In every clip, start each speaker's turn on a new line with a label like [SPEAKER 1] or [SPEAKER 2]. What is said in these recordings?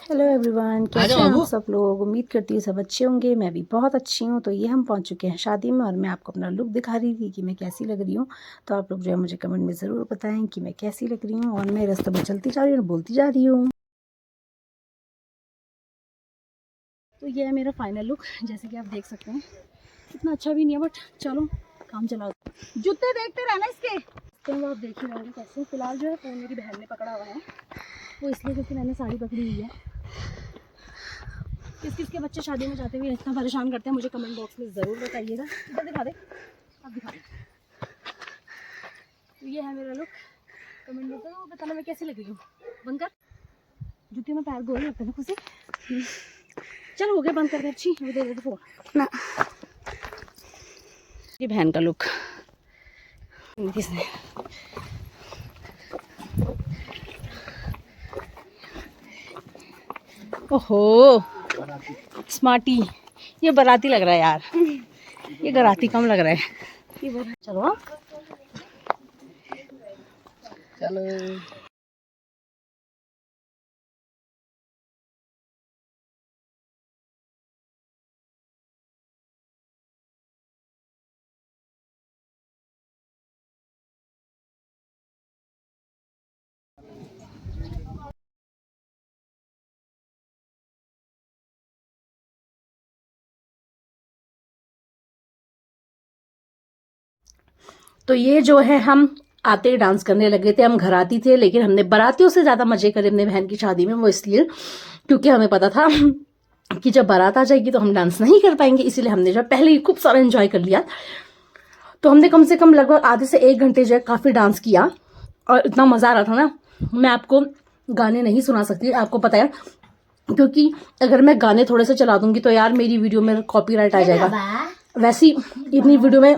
[SPEAKER 1] Hello everyone, कैसे हैं आप सब लोग। उम्मीद करती हूँ सब अच्छे होंगे। मैं भी बहुत अच्छी हूँ। तो ये हम पहुँच चुके हैं शादी में और मैं आपको अपना लुक दिखा रही थी कि मैं कैसी लग रही हूँ। तो आप लोग जो है मुझे कमेंट में ज़रूर बताएं कि मैं कैसी लग रही हूँ। और मैं रास्ते में चलती जा रही हूँ और बोलती जा रही हूँ। तो ये है मेरा फाइनल लुक, जैसे कि आप देख सकते हैं। इतना अच्छा भी नहीं है बट चलो काम चलाओ। जूते देखते रहना इसके। तो आप देख ही रहे कैसे। फिलहाल जो है फ़ोन मेरी बहन ने पकड़ा हुआ है, वो इसलिए क्योंकि मैंने साड़ी पकड़ी हुई है। किस किस के बच्चे शादी में जाते हुए इतना परेशान करते हैं मुझे कमेंट बॉक्स में ज़रूर बताइएगा। इधर दिखा दे, अब दिखा दे। तो ये है मेरा लुक। कमेंट में तो बताना मैं कैसी लग रही हूँ। बंद कर, जूती में पैर गोल लगते हैं खुशी। चल हो गया, बंद कर दे। अच्छी वो दे दे फोन ना। ये बहन का लुक किसने। ओहो स्मार्टी, ये बाराती लग रहा है यार। ये गराती कम लग रहा है। चलो चलो। तो ये जो है हम आते ही डांस करने लगे थे। हम घर आती थे, लेकिन हमने बारातियों से ज़्यादा मजे करे अपने बहन की शादी में। वो इसलिए क्योंकि हमें पता था कि जब बारात आ जाएगी तो हम डांस नहीं कर पाएंगे, इसीलिए हमने जो पहले ही खूब सारा एंजॉय कर लिया। तो हमने कम से कम लगभग आधे से 1 घंटे जो है काफ़ी डांस किया और इतना मज़ा आ रहा था ना। मैं आपको गाने नहीं सुना सकती, आपको पता है, क्योंकि अगर मैं गाने थोड़े से चला दूंगी तो यार मेरी वीडियो में कॉपीराइट आ जाएगा। वैसे इतनी वीडियो में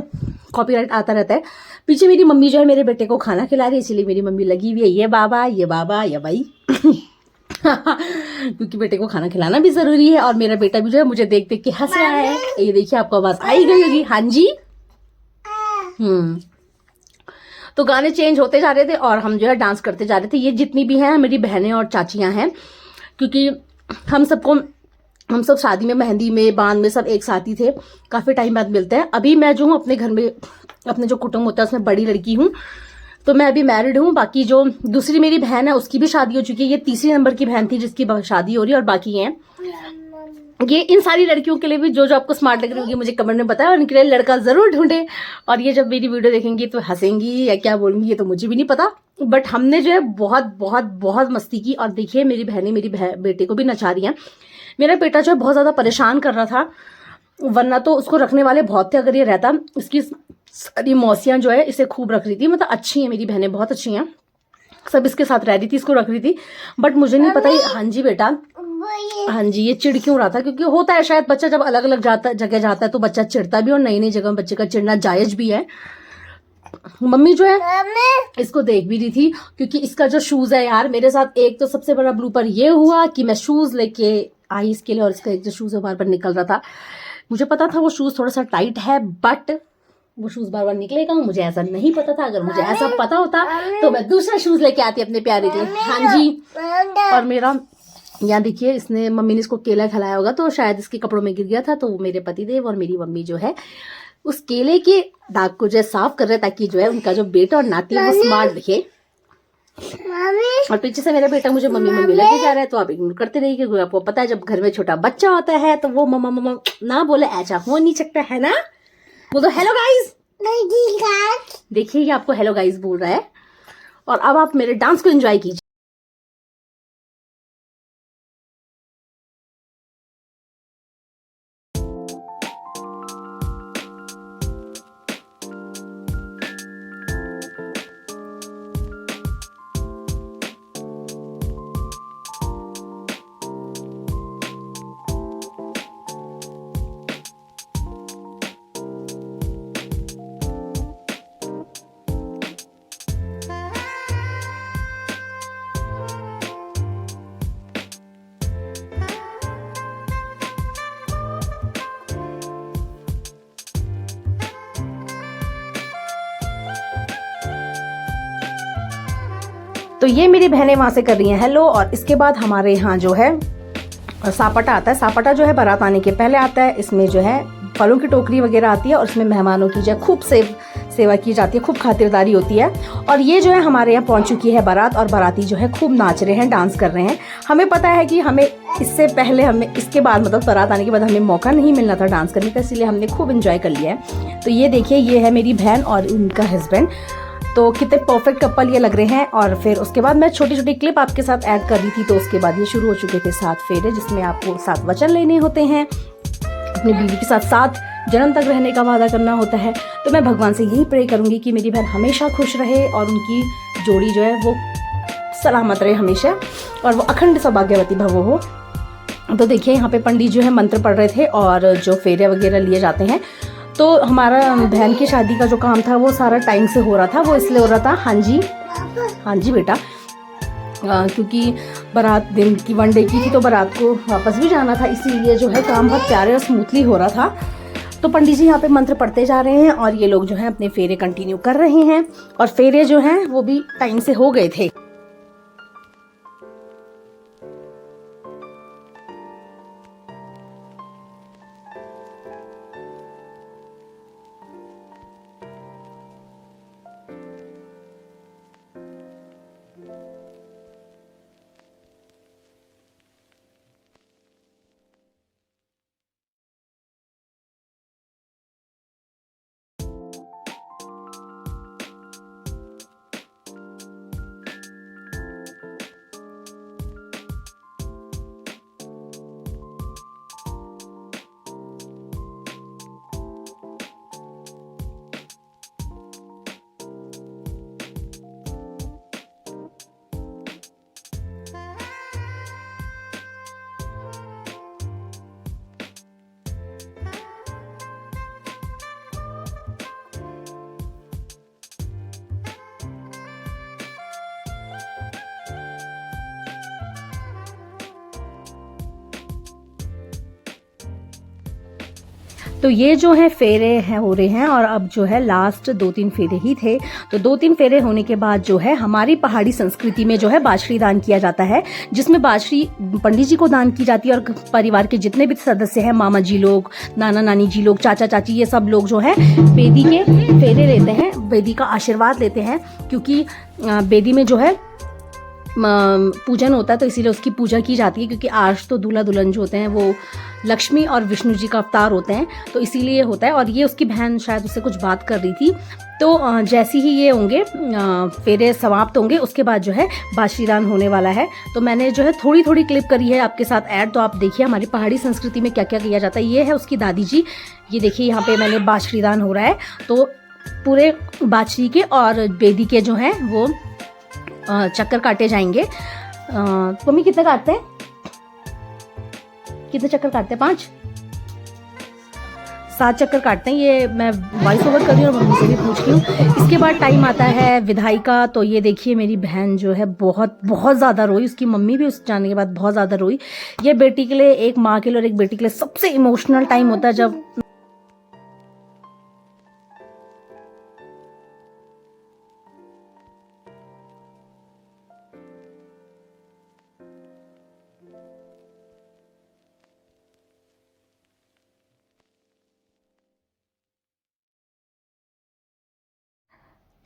[SPEAKER 1] कॉपीराइट आता रहता है। पीछे मेरी मम्मी जो है मेरे बेटे को खाना खिला रही है, इसीलिए मेरी मम्मी लगी हुई है ये बाबा ये बाबा ये भाई क्योंकि बेटे को खाना खिलाना भी जरूरी है। और मेरा बेटा भी जो है मुझे देख देख के हंस रहा है। ये देखिए आपको आवाज आई गई होगी। हाँ जी। तो गाने चेंज होते जा रहे थे और हम जो है डांस करते जा रहे थे। ये जितनी भी हैं मेरी बहनें और चाचियां हैं, क्योंकि हम सब शादी में, मेहंदी में, बांध में सब एक साथ ही थे। काफ़ी टाइम बाद मिलते हैं। अभी मैं जो हूँ अपने घर में, अपने जो कुटुंब होता है उसमें बड़ी लड़की हूँ, तो मैं अभी मैरिड हूँ। बाकी जो दूसरी मेरी बहन है उसकी भी शादी हो चुकी है। ये तीसरी नंबर की बहन थी जिसकी शादी हो रही है। और बाकी हैं ये, इन सारी लड़कियों के लिए भी जो जो आपको स्मार्ट लग रही होगी मुझे कमेंट में बताएं और इनके लिए लड़का जरूर ढूंढे। और ये जब मेरी वीडियो देखेंगी तो हंसेंगी या क्या बोलूंगी ये तो मुझे भी नहीं पता, बट हमने जो है बहुत बहुत बहुत मस्ती की। और देखिए मेरी बहनें मेरी बेटे को भी नचा रही हैं। मेरा बेटा जो है बहुत ज्यादा परेशान कर रहा था, वरना तो उसको रखने वाले बहुत थे अगर ये रहता। इसकी सारी मौसियां जो है इसे खूब रख रही थी, मतलब अच्छी है मेरी बहनें, बहुत अच्छी हैं, सब इसके साथ रह रही थी, इसको रख रही थी। बट मुझे नहीं पता हाँ जी बेटा, हाँ जी, ये चिढ़ क्यों रहा था, क्योंकि होता है शायद बच्चा जब अलग अलग जगह जाता है तो बच्चा चिढ़ता भी, और नई नई जगह में बच्चे का चिढ़ना जायज भी है। मम्मी जो है इसको देख भी रही थी, क्योंकि इसका जो शूज है यार, मेरे साथ एक तो सबसे बड़ा ब्लूपर ये हुआ कि मैं शूज लेके आई इसके लिए और इसका एक जो शूज है बार बार निकल रहा था। मुझे पता था वो शूज थोड़ा सा टाइट है, बट वो शूज बार बार निकलेगा, मुझे ऐसा नहीं पता था। अगर मुझे ऐसा पता होता तो मैं दूसरा शूज लेके आती अपने प्यारे के लिए। हाँ जी। और मेरा यहाँ देखिए, इसने, मम्मी ने इसको केला खिलाया होगा तो शायद इसके कपड़ों में गिर गया था, तो मेरे पतिदेव और मेरी मम्मी जो है उस केले के दाग को जो है साफ कर रहे, ताकि जो है उनका जो बेटा और नाती है वो स्मार्ट दिखे। और पीछे से मेरा बेटा मुझे मम्मी मम्मी लेके जा रहा है, तो आप इग्नोर करते रहिए, क्योंकि आपको पता है जब घर में छोटा बच्चा होता है तो वो मम्मा मम्मा ना बोले ऐसा हो नहीं सकता है ना। वो तो हेलो गाइस, देखिए ये आपको हेलो गाइस बोल रहा है। और अब आप मेरे डांस को एंजॉय कीजिए। तो ये मेरी बहनें वहां से कर रही हैं हेलो, और इसके बाद हमारे यहाँ जो है और सापटा आता है। सापटा जो है बारात आने के पहले आता है। इसमें जो है फलों की टोकरी वगैरह आती है और इसमें मेहमानों की जो है खूब सेवा की जाती है, खूब खातिरदारी होती है। और ये जो है हमारे यहाँ पहुँच चुकी है बारात और बाराती जो है खूब नाच रहे हैं, डांस कर रहे हैं। हमें पता है कि हमें इससे पहले इसके बाद मतलब बारात आने के बाद हमें मौका नहीं मिलना था डांस करने का, इसलिए हमने खूब एंजॉय कर लिया है। तो ये देखिए, ये है मेरी बहन और उनका हस्बैंड। तो कितने परफेक्ट कपल ये लग रहे हैं। और फिर उसके बाद मैं छोटी छोटी क्लिप आपके साथ ऐड कर रही थी। तो उसके बाद ये शुरू हो चुके थे 7 फेरे, जिसमें आपको 7 वचन लेने होते हैं, अपनी बीवी के साथ 7 जन्म तक रहने का वादा करना होता है। तो मैं भगवान से यही प्रे करूंगी कि मेरी बहन हमेशा खुश रहे और उनकी जोड़ी जो है वो सलामत रहे हमेशा, और वो अखंड सौभाग्यवती भव हो। तो देखिए, यहाँ पे पंडित जो है मंत्र पढ़ रहे थे और जो फेरे वगैरह लिए जाते हैं। तो हमारा बहन की शादी का जो काम था वो सारा टाइम से हो रहा था। वो इसलिए हो रहा था, हाँ जी बेटा, क्योंकि बारात दिन की 1 डे की थी तो बारात को वापस भी जाना था, इसीलिए जो है काम बहुत प्यारे और स्मूथली हो रहा था। तो पंडित जी यहाँ पे मंत्र पढ़ते जा रहे हैं और ये लोग जो है अपने फेरे कंटिन्यू कर रहे हैं। और फेरे जो हैं वो भी टाइम से हो गए थे। तो ये जो है फेरे हैं हो रहे हैं और अब जो है लास्ट 2-3 फेरे ही थे। तो 2-3 फेरे होने के बाद जो है हमारी पहाड़ी संस्कृति में जो है बाछड़ी दान किया जाता है, जिसमें बाछड़ी पंडित जी को दान की जाती है और परिवार के जितने भी सदस्य हैं, मामा जी लोग, नाना नानी जी लोग, चाचा चाची, ये सब लोग जो है बेदी के फेरे लेते हैं, बेदी का आशीर्वाद लेते हैं। क्योंकि बेदी में जो है पूजन होता है तो इसीलिए उसकी पूजा की जाती है, क्योंकि आज तो दूल्हा दुल्हन जो होते हैं वो लक्ष्मी और विष्णु जी का अवतार होते हैं, तो इसीलिए होता है। और ये उसकी बहन शायद उससे कुछ बात कर रही थी। तो जैसे ही ये होंगे फेरे समाप्त होंगे उसके बाद जो है बाछड़ी दान होने वाला है। तो मैंने जो है थोड़ी थोड़ी क्लिप करी है आपके साथ ऐड, तो आप देखिए हमारी पहाड़ी संस्कृति में क्या क्या किया जाता है। ये है उसकी दादी जी, ये देखिए यहाँ पे मैंने बाछड़ी दान हो रहा है। तो पूरे बाछड़ी के और बेदी के जो हैं वो चक्कर काटे जाएंगे। मम्मी कितने काटते हैं, कितने चक्कर काटते हैं? 7 चक्कर काटते हैं। ये मैं वॉइस ओवर कर रही हूँ और मम्मी से भी पूछ रही हूँ। इसके बाद टाइम आता है विदाई का। तो ये देखिए मेरी बहन जो है बहुत बहुत ज़्यादा रोई, उसकी मम्मी भी उस जाने के बाद बहुत ज़्यादा रोई। ये बेटी के लिए, एक माँ के लिए और एक बेटी के लिए सबसे इमोशनल टाइम होता है जब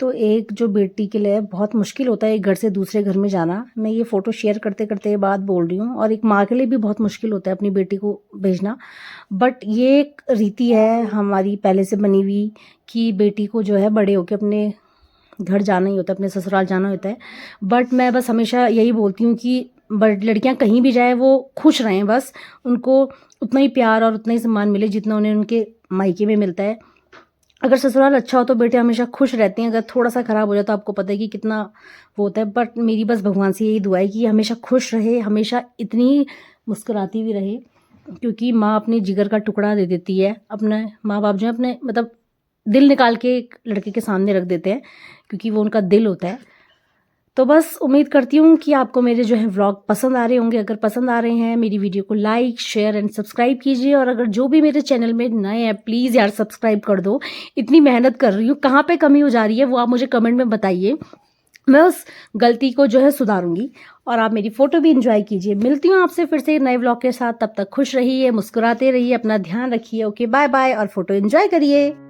[SPEAKER 1] तो एक जो बेटी के लिए बहुत मुश्किल होता है एक घर से दूसरे घर में जाना। मैं ये फ़ोटो शेयर करते करते ये बात बोल रही हूँ। और एक माँ के लिए भी बहुत मुश्किल होता है अपनी बेटी को भेजना। बट ये एक रीति है हमारी पहले से बनी हुई कि बेटी को जो है बड़े होकर अपने घर जाना ही होता है, अपने ससुराल जाना होता है। बट मैं बस हमेशा यही बोलती हूँ कि लड़कियाँ कहीं भी जाए वो खुश रहें, बस उनको उतना ही प्यार और उतना ही सम्मान मिले जितना उन्हें उनके मायके में मिलता है। अगर ससुराल अच्छा हो तो बेटे हमेशा खुश रहते हैं, अगर थोड़ा सा ख़राब हो जाए तो आपको पता है कि कितना वो होता है। बट मेरी बस भगवान से यही दुआ है कि हमेशा खुश रहे, हमेशा इतनी मुस्कुराती भी रहे, क्योंकि माँ अपने जिगर का टुकड़ा दे देती है। अपने माँ बाप जो है अपने मतलब दिल निकाल के एक लड़के के सामने रख देते हैं, क्योंकि वो उनका दिल होता है। तो बस उम्मीद करती हूँ कि आपको मेरे जो है व्लॉग पसंद आ रहे होंगे। अगर पसंद आ रहे हैं मेरी वीडियो को लाइक शेयर एंड सब्सक्राइब कीजिए। और अगर जो भी मेरे चैनल में नए हैं प्लीज़ यार सब्सक्राइब कर दो। इतनी मेहनत कर रही हूँ, कहाँ पे कमी हो जा रही है वो आप मुझे कमेंट में बताइए। मैं उस गलती को जो है सुधारूंगी और आप मेरी फोटो भी एंजॉय कीजिए। मिलती हूँ आपसे फिर से नए व्लॉग के साथ, तब तक खुश रहिए, मुस्कुराते रहिए, अपना ध्यान रखिए। ओके, बाय बाय और फोटो एंजॉय करिए।